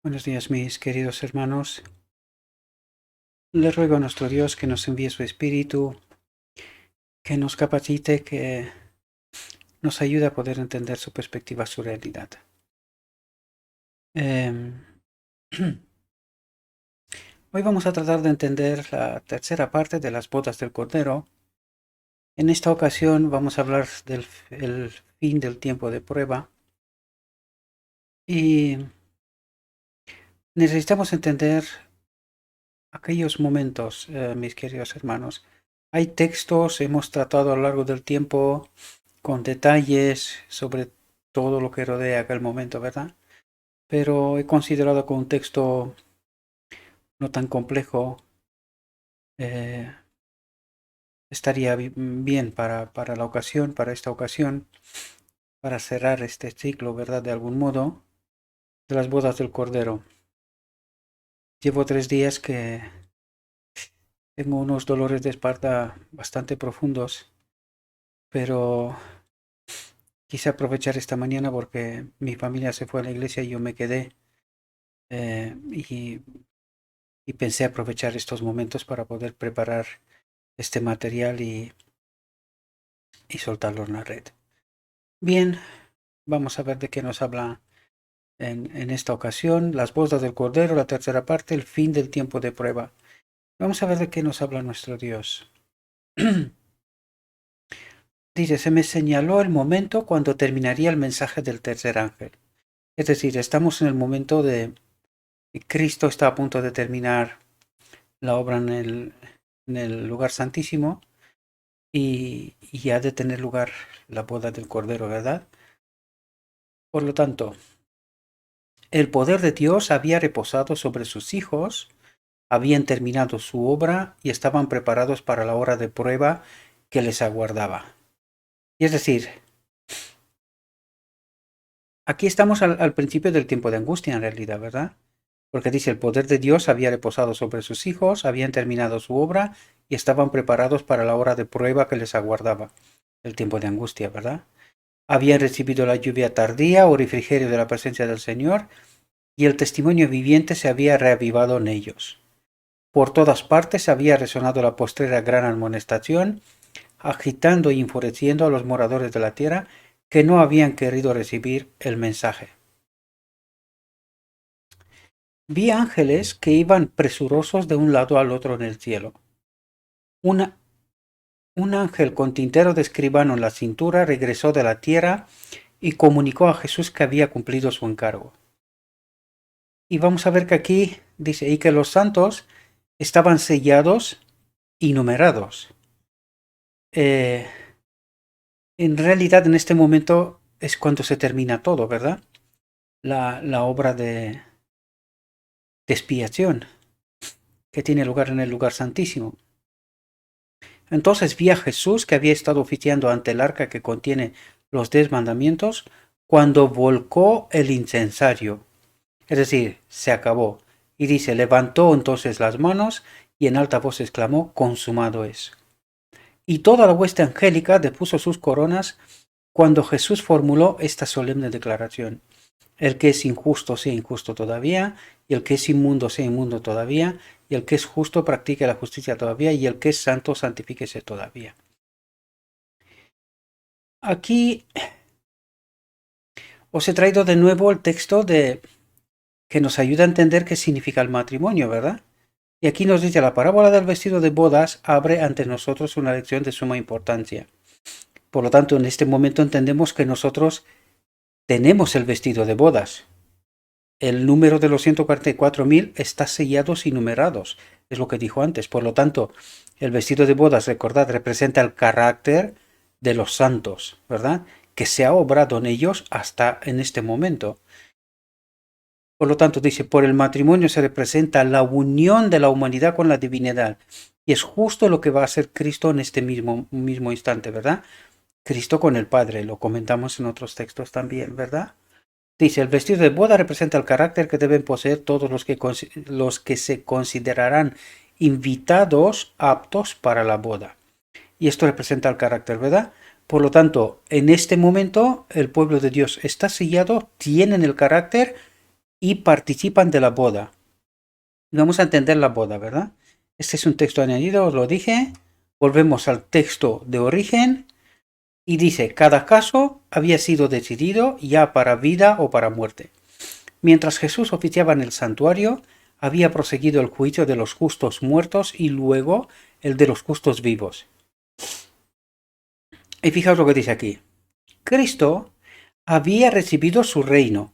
Buenos días, mis queridos hermanos. Le ruego a nuestro Dios que nos envíe su Espíritu, que nos capacite, que nos ayude a poder entender su perspectiva, su realidad. Em, Hoy vamos a tratar de entender la tercera parte de las bodas del Cordero. En esta ocasión vamos a hablar del el fin del tiempo de prueba y necesitamos entender aquellos momentos, mis queridos hermanos. Hay textos, hemos tratado a lo largo del tiempo con detalles sobre todo lo que rodea aquel momento, ¿verdad? Pero he considerado que un texto no tan complejo eh, estaría bien para la ocasión, para esta ocasión, para cerrar este ciclo, ¿verdad? De algún modo, de las bodas del Cordero. Llevo 3 días que tengo unos dolores de espalda bastante profundos, pero quise aprovechar esta mañana porque mi familia se fue a la iglesia y yo me quedé eh, y, y pensé aprovechar estos momentos para poder preparar este material y soltarlo en la red. Bien, vamos a ver de qué nos habla en esta ocasión. Las bodas del Cordero, la tercera parte, el fin del tiempo de prueba. Vamos a ver de qué nos habla nuestro Dios. Dice, se me señaló el momento cuando terminaría el mensaje del tercer ángel. Es decir, estamos en el momento de Cristo está a punto de terminar la obra en el lugar santísimo y ha de tener lugar la boda del Cordero, ¿verdad? Por lo tanto, el poder de Dios había reposado sobre sus hijos, habían terminado su obra y estaban preparados para la hora de prueba que les aguardaba. Y es decir, aquí estamos al principio del tiempo de angustia en realidad, ¿verdad? Porque dice, el poder de Dios había reposado sobre sus hijos, habían terminado su obra y estaban preparados para la hora de prueba que les aguardaba. El tiempo de angustia, ¿verdad? Habían recibido la lluvia tardía o refrigerio de la presencia del Señor y el testimonio viviente se había reavivado en ellos. Por todas partes había resonado la postrera gran amonestación, agitando y enfureciendo a los moradores de la tierra que no habían querido recibir el mensaje. Vi ángeles que iban presurosos de un lado al otro en el cielo. Una, un ángel con tintero de escribano en la cintura regresó de la tierra y comunicó a Jesús que había cumplido su encargo. Y vamos a ver que aquí dice, y que los santos estaban sellados y numerados. En realidad en este momento es cuando se termina todo, ¿verdad? La obra de expiación que tiene lugar en el lugar santísimo. Entonces vi a Jesús que había estado oficiando ante el arca que contiene los 10 mandamientos cuando volcó el incensario. Es decir, se acabó. Y dice, levantó entonces las manos y en alta voz exclamó, consumado es. Y toda la hueste angélica depuso sus coronas cuando Jesús formuló esta solemne declaración. El que es injusto sea injusto todavía, y el que es inmundo sea inmundo todavía, y el que es justo practique la justicia todavía, y el que es santo santifíquese todavía. Aquí os he traído de nuevo el texto que nos ayuda a entender qué significa el matrimonio, ¿verdad? Y aquí nos dice, la parábola del vestido de bodas abre ante nosotros una lección de suma importancia. Por lo tanto, en este momento entendemos que nosotros tenemos el vestido de bodas. El número de los 144.000 está sellados y numerados, es lo que dijo antes. Por lo tanto, el vestido de bodas, recordad, representa el carácter de los santos, ¿verdad? Que se ha obrado en ellos hasta en este momento. Por lo tanto, dice, por el matrimonio se representa la unión de la humanidad con la divinidad. Y es justo lo que va a hacer Cristo en este mismo instante, ¿verdad? Cristo con el Padre, lo comentamos en otros textos también, ¿verdad? Dice, el vestido de boda representa el carácter que deben poseer todos los que se considerarán invitados aptos para la boda. Y esto representa el carácter, ¿verdad? Por lo tanto, en este momento el pueblo de Dios está sellado, tienen el carácter y participan de la boda. Vamos a entender la boda, ¿verdad? Este es un texto añadido, os lo dije. Volvemos al texto de origen y dice, cada caso había sido decidido ya para vida o para muerte. Mientras Jesús oficiaba en el santuario, había proseguido el juicio de los justos muertos y luego el de los justos vivos. Y fijaos lo que dice aquí. Cristo había recibido su reino,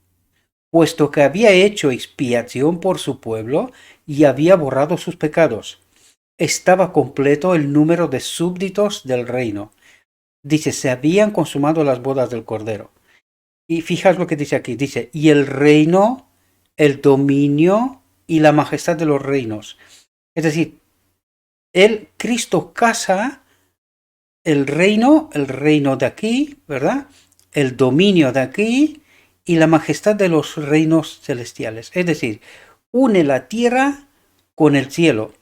puesto que había hecho expiación por su pueblo y había borrado sus pecados. Estaba completo el número de súbditos del reino. Dice, se habían consumado las bodas del Cordero. Y fijaos lo que dice aquí. Dice, y el reino, el dominio y la majestad de los reinos. Es decir, Cristo casa el reino de aquí, ¿verdad? El dominio de aquí y la majestad de los reinos celestiales. Es decir, une la tierra con el cielo.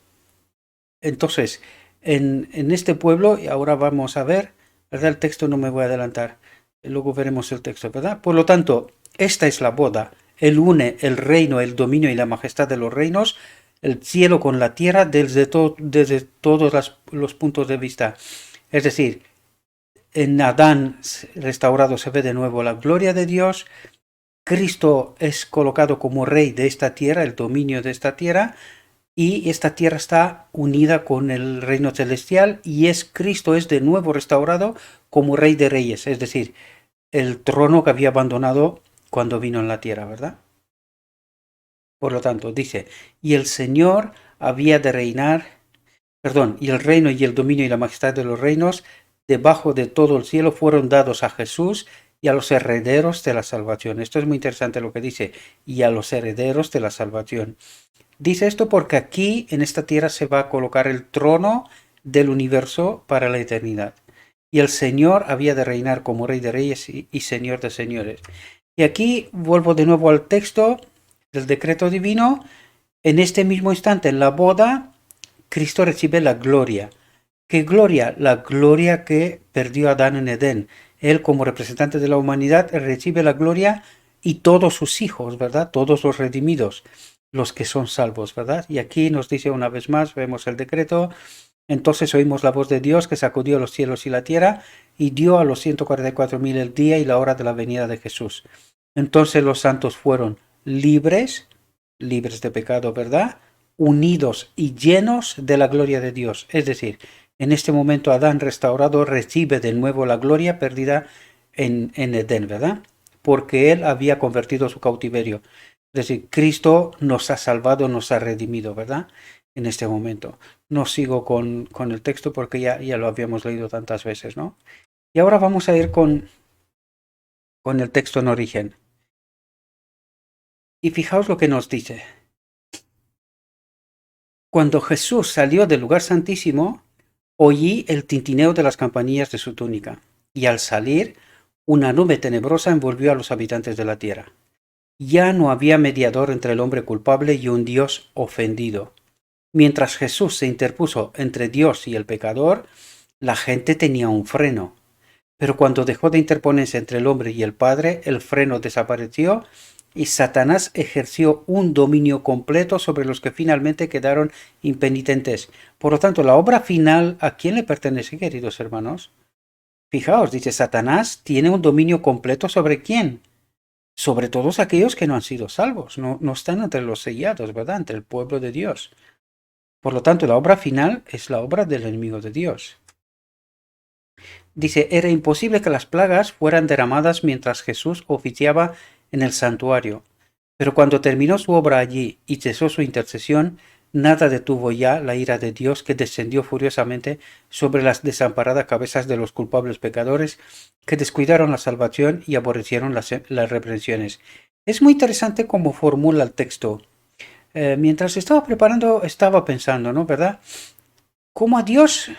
Entonces, en este pueblo, y ahora vamos a ver, ¿verdad? El texto no me voy a adelantar, luego veremos el texto, ¿verdad? Por lo tanto, esta es la boda. Él une el reino, el dominio y la majestad de los reinos, el cielo con la tierra desde todos los puntos de vista. Es decir, en Adán restaurado se ve de nuevo la gloria de Dios. Cristo es colocado como rey de esta tierra, el dominio de esta tierra, y esta tierra está unida con el reino celestial y Cristo es de nuevo restaurado como rey de reyes, es decir, el trono que había abandonado cuando vino en la tierra, ¿verdad? Por lo tanto, dice, y el Señor había de reinar, y el reino y el dominio y la majestad de los reinos debajo de todo el cielo fueron dados a Jesús y a los herederos de la salvación. Esto es muy interesante lo que dice, y a los herederos de la salvación. Dice esto porque aquí en esta tierra se va a colocar el trono del universo para la eternidad. Y el Señor había de reinar como Rey de Reyes y Señor de Señores. Y aquí vuelvo de nuevo al texto del decreto divino. En este mismo instante, en la boda, Cristo recibe la gloria. ¿Qué gloria? La gloria que perdió Adán en Edén. Él como representante de la humanidad recibe la gloria y todos sus hijos, ¿verdad? Todos los redimidos, los que son salvos, ¿verdad? Y aquí nos dice una vez más, vemos el decreto, entonces oímos la voz de Dios que sacudió los cielos y la tierra y dio a los 144,000 el día y la hora de la venida de Jesús. Entonces los santos fueron libres de pecado, ¿verdad? Unidos y llenos de la gloria de Dios. Es decir, en este momento Adán restaurado recibe de nuevo la gloria perdida en Edén, ¿verdad? Porque él había convertido su cautiverio. Es decir, Cristo nos ha salvado, nos ha redimido, ¿verdad? En este momento. No sigo con el texto porque ya lo habíamos leído tantas veces, ¿no? Y ahora vamos a ir con el texto en origen. Y fijaos lo que nos dice. Cuando Jesús salió del lugar santísimo, oí el tintineo de las campanillas de su túnica, y al salir, una nube tenebrosa envolvió a los habitantes de la tierra. Ya no había mediador entre el hombre culpable y un Dios ofendido. Mientras Jesús se interpuso entre Dios y el pecador, la gente tenía un freno. Pero cuando dejó de interponerse entre el hombre y el Padre, el freno desapareció y Satanás ejerció un dominio completo sobre los que finalmente quedaron impenitentes. Por lo tanto, la obra final, ¿a quién le pertenece, queridos hermanos? Fijaos, dice Satanás, tiene un dominio completo sobre quién. Sobre todos aquellos que no han sido salvos, no están entre los sellados, ¿verdad? Entre el pueblo de Dios. Por lo tanto, la obra final es la obra del enemigo de Dios. Dice, era imposible que las plagas fueran derramadas mientras Jesús oficiaba en el santuario. Pero cuando terminó su obra allí y cesó su intercesión, nada detuvo ya la ira de Dios que descendió furiosamente sobre las desamparadas cabezas de los culpables pecadores que descuidaron la salvación y aborrecieron las reprensiones. Es muy interesante cómo formula el texto. Mientras estaba preparando, estaba pensando, ¿no? ¿Verdad? Cómo a Dios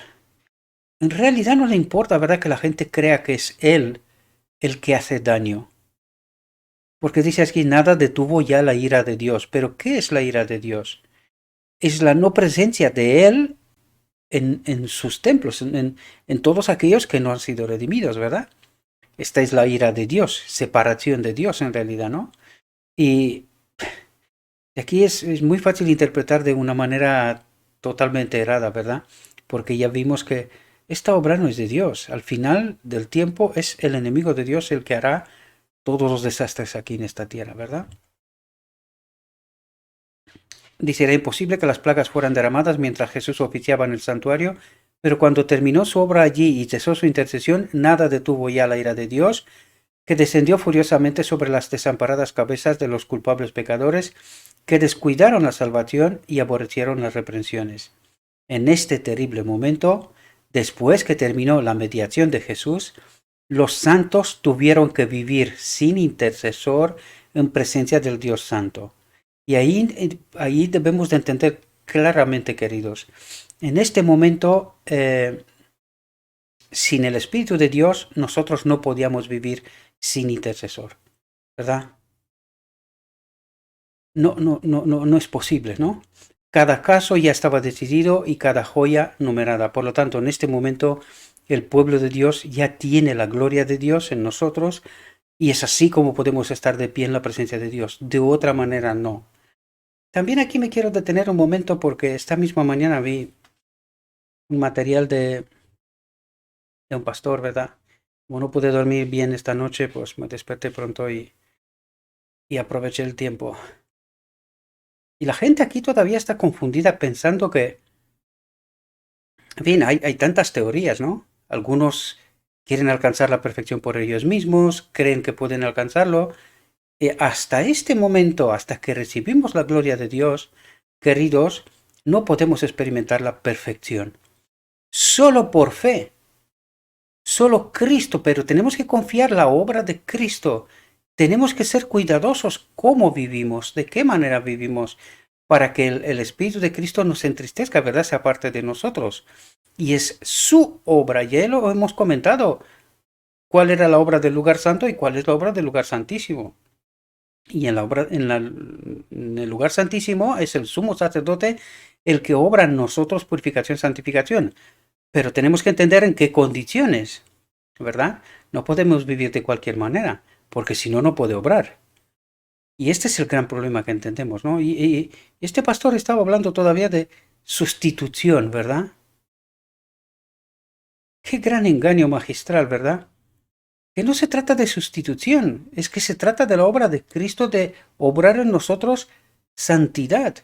en realidad no le importa, ¿verdad? Que la gente crea que es Él el que hace daño. Porque dice aquí, nada detuvo ya la ira de Dios. Pero ¿qué es la ira de Dios? Es la no presencia de Él en sus templos, en todos aquellos que no han sido redimidos, ¿verdad? Esta es la ira de Dios, separación de Dios en realidad, ¿no? Y Aquí es muy fácil interpretar de una manera totalmente errada, ¿verdad? Porque ya vimos que esta obra no es de Dios. Al final del tiempo es el enemigo de Dios el que hará todos los desastres aquí en esta tierra, ¿verdad? Dice, era imposible que las plagas fueran derramadas mientras Jesús oficiaba en el santuario, pero cuando terminó su obra allí y cesó su intercesión, nada detuvo ya la ira de Dios, que descendió furiosamente sobre las desamparadas cabezas de los culpables pecadores, que descuidaron la salvación y aborrecieron las reprensiones. En este terrible momento, después que terminó la mediación de Jesús, los santos tuvieron que vivir sin intercesor en presencia del Dios Santo. Y ahí debemos de entender claramente, queridos, en este momento, sin el Espíritu de Dios, nosotros no podíamos vivir sin intercesor, ¿verdad? No es posible, ¿no? Cada caso ya estaba decidido y cada joya numerada. Por lo tanto, en este momento, el pueblo de Dios ya tiene la gloria de Dios en nosotros y es así como podemos estar de pie en la presencia de Dios. De otra manera, no. También aquí me quiero detener un momento porque esta misma mañana vi un material de un pastor, ¿verdad? Como no pude dormir bien esta noche, pues me desperté pronto y aproveché el tiempo. Y la gente aquí todavía está confundida pensando que, en fin, hay tantas teorías, ¿no? Algunos quieren alcanzar la perfección por ellos mismos, creen que pueden alcanzarlo. Hasta este momento, hasta que recibimos la gloria de Dios, queridos, no podemos experimentar la perfección. Solo por fe. Solo Cristo, pero tenemos que confiar la obra de Cristo. Tenemos que ser cuidadosos cómo vivimos, de qué manera vivimos, para que el Espíritu de Cristo nos entristezca, ¿verdad? Sea parte de nosotros. Y es su obra, ya lo hemos comentado, cuál era la obra del lugar santo y cuál es la obra del lugar santísimo. Y en el lugar santísimo es el sumo sacerdote el que obra en nosotros purificación, santificación. Pero tenemos que entender en qué condiciones, ¿verdad? No podemos vivir de cualquier manera, porque si no, no puede obrar. Y este es el gran problema que entendemos, ¿no? Y este pastor estaba hablando todavía de sustitución, ¿verdad? Qué gran engaño magistral, ¿verdad? Que no se trata de sustitución, es que se trata de la obra de Cristo de obrar en nosotros santidad.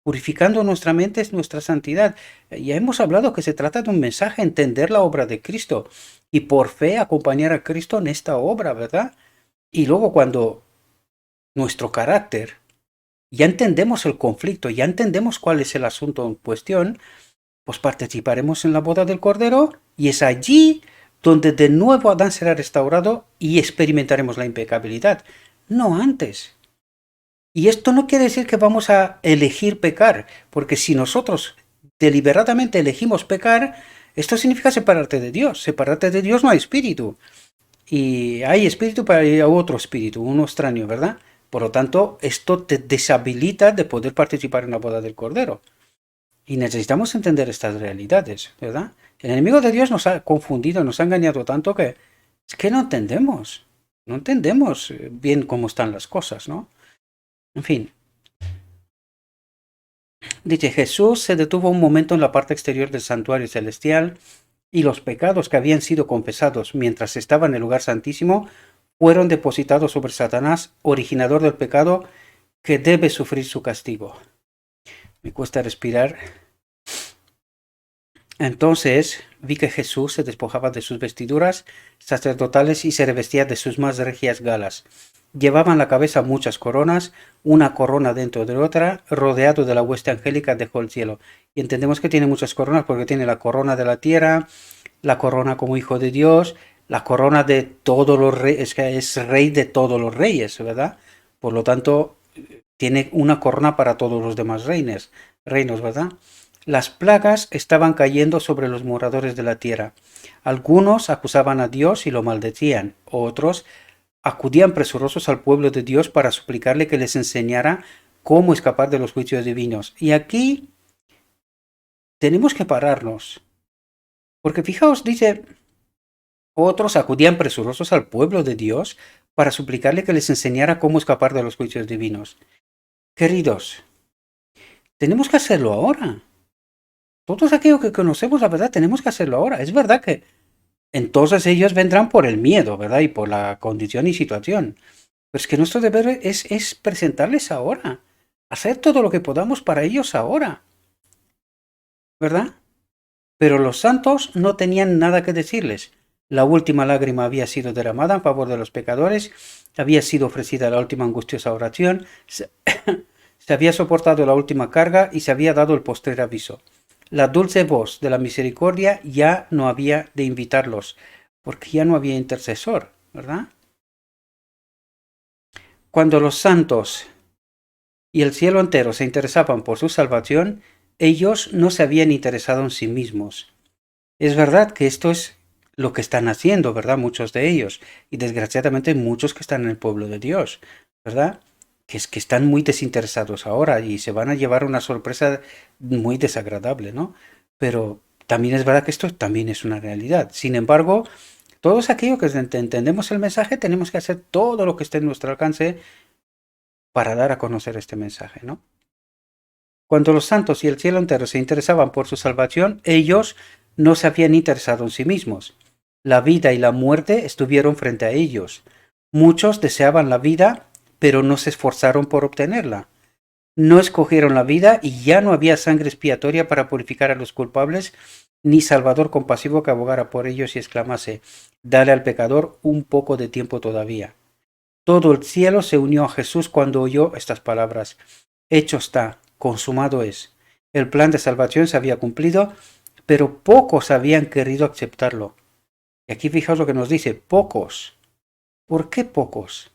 Purificando nuestra mente es nuestra santidad. Ya hemos hablado que se trata de un mensaje, entender la obra de Cristo y por fe acompañar a Cristo en esta obra, ¿verdad? Y luego cuando nuestro carácter, ya entendemos el conflicto, ya entendemos cuál es el asunto en cuestión, pues participaremos en la boda del Cordero y es allí donde de nuevo Adán será restaurado y experimentaremos la impecabilidad, no antes. Y esto no quiere decir que vamos a elegir pecar, porque si nosotros deliberadamente elegimos pecar, esto significa separarte de Dios. Separarte de Dios no hay espíritu. Y hay espíritu para ir a otro espíritu, uno extraño, ¿verdad? Por lo tanto, esto te deshabilita de poder participar en la boda del Cordero. Y necesitamos entender estas realidades, ¿verdad? El enemigo de Dios nos ha confundido, nos ha engañado tanto que es que no entendemos. No entendemos bien cómo están las cosas, ¿no? En fin, dice, Jesús se detuvo un momento en la parte exterior del santuario celestial y los pecados que habían sido confesados mientras estaba en el lugar santísimo fueron depositados sobre Satanás, originador del pecado, que debe sufrir su castigo. Me cuesta respirar. Entonces vi que Jesús se despojaba de sus vestiduras sacerdotales y se revestía de sus más regias galas. Llevaba en la cabeza muchas coronas, una corona dentro de otra, rodeado de la hueste angélica dejó el cielo. Y entendemos que tiene muchas coronas porque tiene la corona de la tierra, la corona como hijo de Dios, la corona de todos los reyes, que es rey de todos los reyes, ¿verdad? Por lo tanto, tiene una corona para todos los demás reinos, ¿verdad? Las plagas estaban cayendo sobre los moradores de la tierra. Algunos acusaban a Dios y lo maldecían, otros acudían presurosos al pueblo de Dios para suplicarle que les enseñara cómo escapar de los juicios divinos. Y aquí tenemos que pararnos, porque fijaos, dice, otros acudían presurosos al pueblo de Dios para suplicarle que les enseñara cómo escapar de los juicios divinos. Queridos, tenemos que hacerlo ahora. Todos aquellos que conocemos la verdad tenemos que hacerlo ahora. Es verdad que entonces ellos vendrán por el miedo, ¿verdad? Y por la condición y situación. Pero es que nuestro deber es presentarles ahora. Hacer todo lo que podamos para ellos ahora, ¿verdad? Pero los santos no tenían nada que decirles. La última lágrima había sido derramada en favor de los pecadores, había sido ofrecida la última angustiosa oración, se había soportado la última carga y se había dado el postrer aviso. La dulce voz de la misericordia ya no había de invitarlos, porque ya no había intercesor, ¿verdad? Cuando los santos y el cielo entero se interesaban por su salvación, ellos no se habían interesado en sí mismos. Es verdad que esto es lo que están haciendo, ¿verdad? Muchos de ellos. Y desgraciadamente muchos que están en el pueblo de Dios, ¿verdad? Que es que están muy desinteresados ahora y se van a llevar una sorpresa muy desagradable, ¿no? Pero también es verdad que esto también es una realidad. Sin embargo, todos aquellos que entendemos el mensaje tenemos que hacer todo lo que esté en nuestro alcance para dar a conocer este mensaje, ¿no? Cuando los santos y el cielo entero se interesaban por su salvación, ellos no se habían interesado en sí mismos. La vida y la muerte estuvieron frente a ellos. Muchos deseaban la vida, pero no se esforzaron por obtenerla. No escogieron la vida y ya no había sangre expiatoria para purificar a los culpables, ni salvador compasivo que abogara por ellos y exclamase, dale al pecador un poco de tiempo todavía. Todo el cielo se unió a Jesús cuando oyó estas palabras. Hecho está, consumado es. El plan de salvación se había cumplido, pero pocos habían querido aceptarlo. Y aquí fijaos lo que nos dice, pocos. ¿Por qué pocos?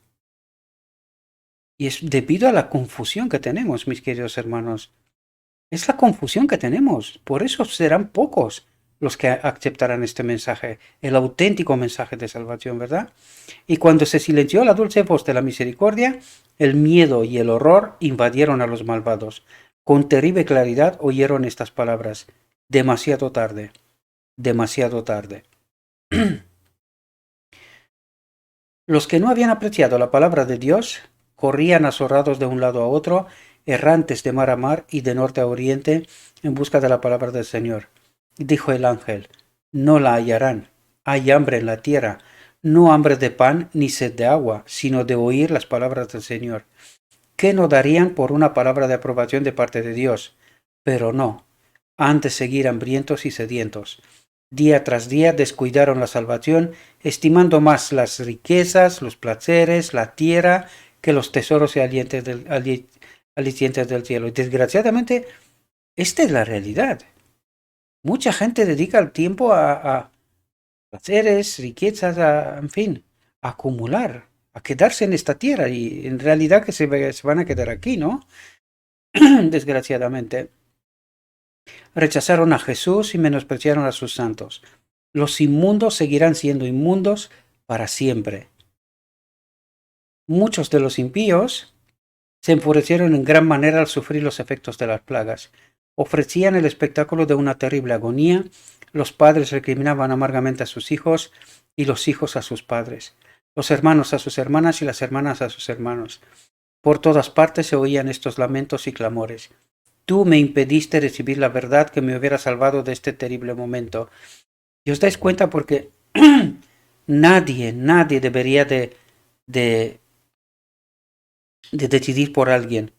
Y es debido a la confusión que tenemos, mis queridos hermanos. Es la confusión que tenemos. Por eso serán pocos los que aceptarán este mensaje, el auténtico mensaje de salvación, ¿verdad? Y cuando se silenció la dulce voz de la misericordia, el miedo y el horror invadieron a los malvados. Con terrible claridad oyeron estas palabras. Demasiado tarde, demasiado tarde. Los que no habían apreciado la palabra de Dios corrían azorrados de un lado a otro, errantes de mar a mar y de norte a oriente, en busca de la palabra del Señor. Dijo el ángel, no la hallarán. Hay hambre en la tierra, no hambre de pan ni sed de agua, sino de oír las palabras del Señor. ¿Qué no darían por una palabra de aprobación de parte de Dios? Pero no, han de seguir hambrientos y sedientos. Día tras día descuidaron la salvación, estimando más las riquezas, los placeres, la tierra, que los tesoros y alicientes del cielo. Y desgraciadamente, esta es la realidad. Mucha gente dedica el tiempo a placeres, riquezas, en fin, a acumular, a quedarse en esta tierra y en realidad que se van a quedar aquí, ¿no? Desgraciadamente. Rechazaron a Jesús y menospreciaron a sus santos. Los inmundos seguirán siendo inmundos para siempre. Muchos de los impíos se enfurecieron en gran manera al sufrir los efectos de las plagas. Ofrecían el espectáculo de una terrible agonía, los padres recriminaban amargamente a sus hijos y los hijos a sus padres, los hermanos a sus hermanas y las hermanas a sus hermanos. Por todas partes se oían estos lamentos y clamores. Tú me impediste recibir la verdad que me hubiera salvado de este terrible momento. Y os dais cuenta porque nadie debería de decidir por alguien,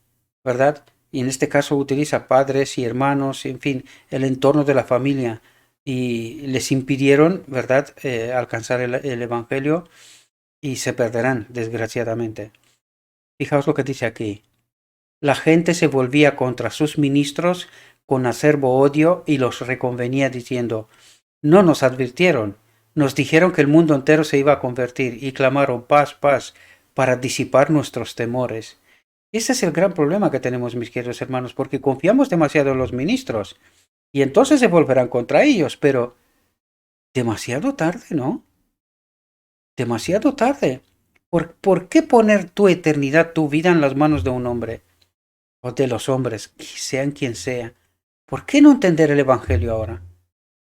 ¿verdad? Y en este caso utiliza padres y hermanos, en fin, el entorno de la familia, y les impidieron, ¿verdad?, alcanzar el Evangelio y se perderán, desgraciadamente. Fijaos lo que dice aquí. La gente se volvía contra sus ministros con acerbo odio y los reconvenía diciendo, no nos advirtieron, nos dijeron que el mundo entero se iba a convertir y clamaron paz, paz, para disipar nuestros temores. Ese es el gran problema que tenemos, mis queridos hermanos, porque confiamos demasiado en los ministros y entonces se volverán contra ellos, pero demasiado tarde, ¿no? Demasiado tarde. ¿Por qué poner tu eternidad, tu vida en las manos de un hombre o de los hombres, sean quien sea? ¿Por qué no entender el Evangelio ahora?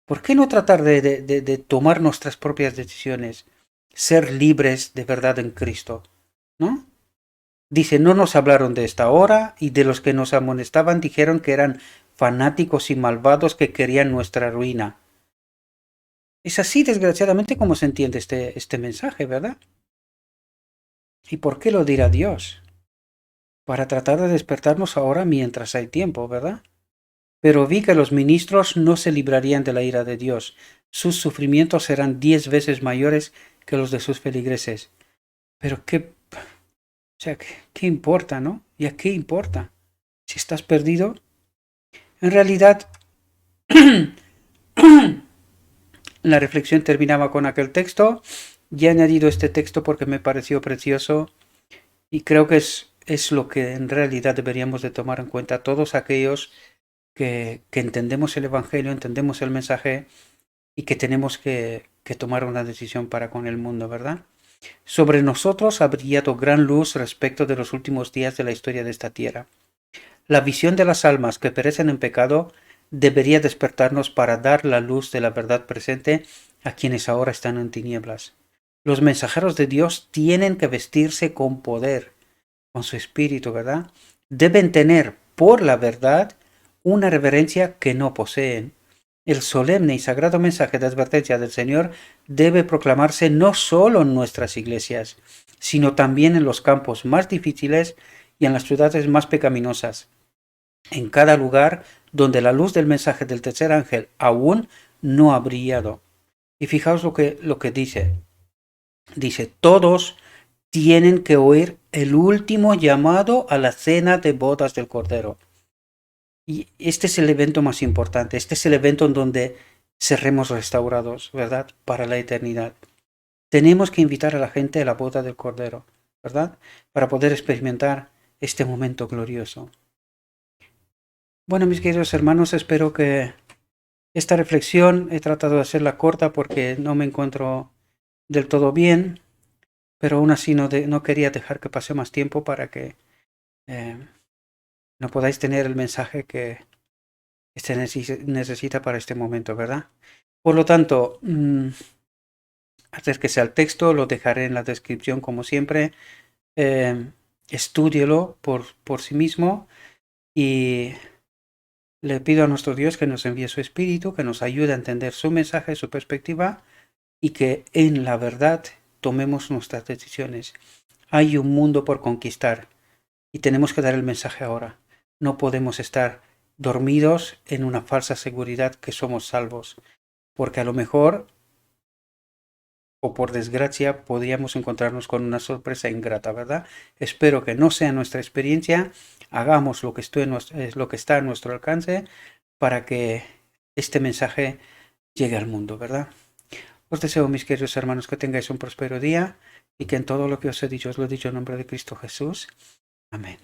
¿Por qué no tratar de tomar nuestras propias decisiones? Ser libres de verdad en Cristo, ¿no? Dice, no nos hablaron de esta hora y de los que nos amonestaban dijeron que eran fanáticos y malvados que querían nuestra ruina. Es así, desgraciadamente, como se entiende este mensaje, ¿verdad? ¿Y por qué lo dirá Dios? Para tratar de despertarnos ahora mientras hay tiempo, ¿verdad? Pero vi que los ministros no se librarían de la ira de Dios. Sus sufrimientos serán 10 veces mayores que los de sus feligreses. Pero o sea, ¿qué importa, no? ¿Y a qué importa? Si estás perdido, en realidad, la reflexión terminaba con aquel texto. Y he añadido este texto porque me pareció precioso y creo que es lo que en realidad deberíamos de tomar en cuenta todos aquellos que entendemos el Evangelio, entendemos el mensaje y que tenemos que tomar una decisión para con el mundo, ¿verdad? Sobre nosotros ha brillado gran luz respecto de los últimos días de la historia de esta tierra. La visión de las almas que perecen en pecado debería despertarnos para dar la luz de la verdad presente a quienes ahora están en tinieblas. Los mensajeros de Dios tienen que vestirse con poder, con su espíritu, ¿verdad? Deben tener por la verdad una reverencia que no poseen. El solemne y sagrado mensaje de advertencia del Señor debe proclamarse no solo en nuestras iglesias, sino también en los campos más difíciles y en las ciudades más pecaminosas, en cada lugar donde la luz del mensaje del tercer ángel aún no ha brillado. Y fijaos lo que dice. Dice, todos tienen que oír el último llamado a la cena de bodas del Cordero. Y este es el evento más importante, este es el evento en donde seremos restaurados, ¿verdad? Para la eternidad. Tenemos que invitar a la gente a la boda del Cordero, ¿verdad? Para poder experimentar este momento glorioso. Bueno, mis queridos hermanos, espero que esta reflexión he tratado de hacerla corta porque no me encuentro del todo bien, pero aún así no quería dejar que pase más tiempo para que eh, no podáis tener el mensaje que se necesita para este momento, ¿verdad? Por lo tanto, acérquese al texto, lo dejaré en la descripción como siempre. Estúdielo por sí mismo y le pido a nuestro Dios que nos envíe su espíritu, que nos ayude a entender su mensaje, su perspectiva y que en la verdad tomemos nuestras decisiones. Hay un mundo por conquistar y tenemos que dar el mensaje ahora. No podemos estar dormidos en una falsa seguridad que somos salvos, porque a lo mejor, o por desgracia, podríamos encontrarnos con una sorpresa ingrata, ¿verdad? Espero que no sea nuestra experiencia, hagamos lo que está a nuestro alcance para que este mensaje llegue al mundo, ¿verdad? Os deseo, mis queridos hermanos, que tengáis un próspero día y que en todo lo que os he dicho, os lo he dicho en nombre de Cristo Jesús. Amén.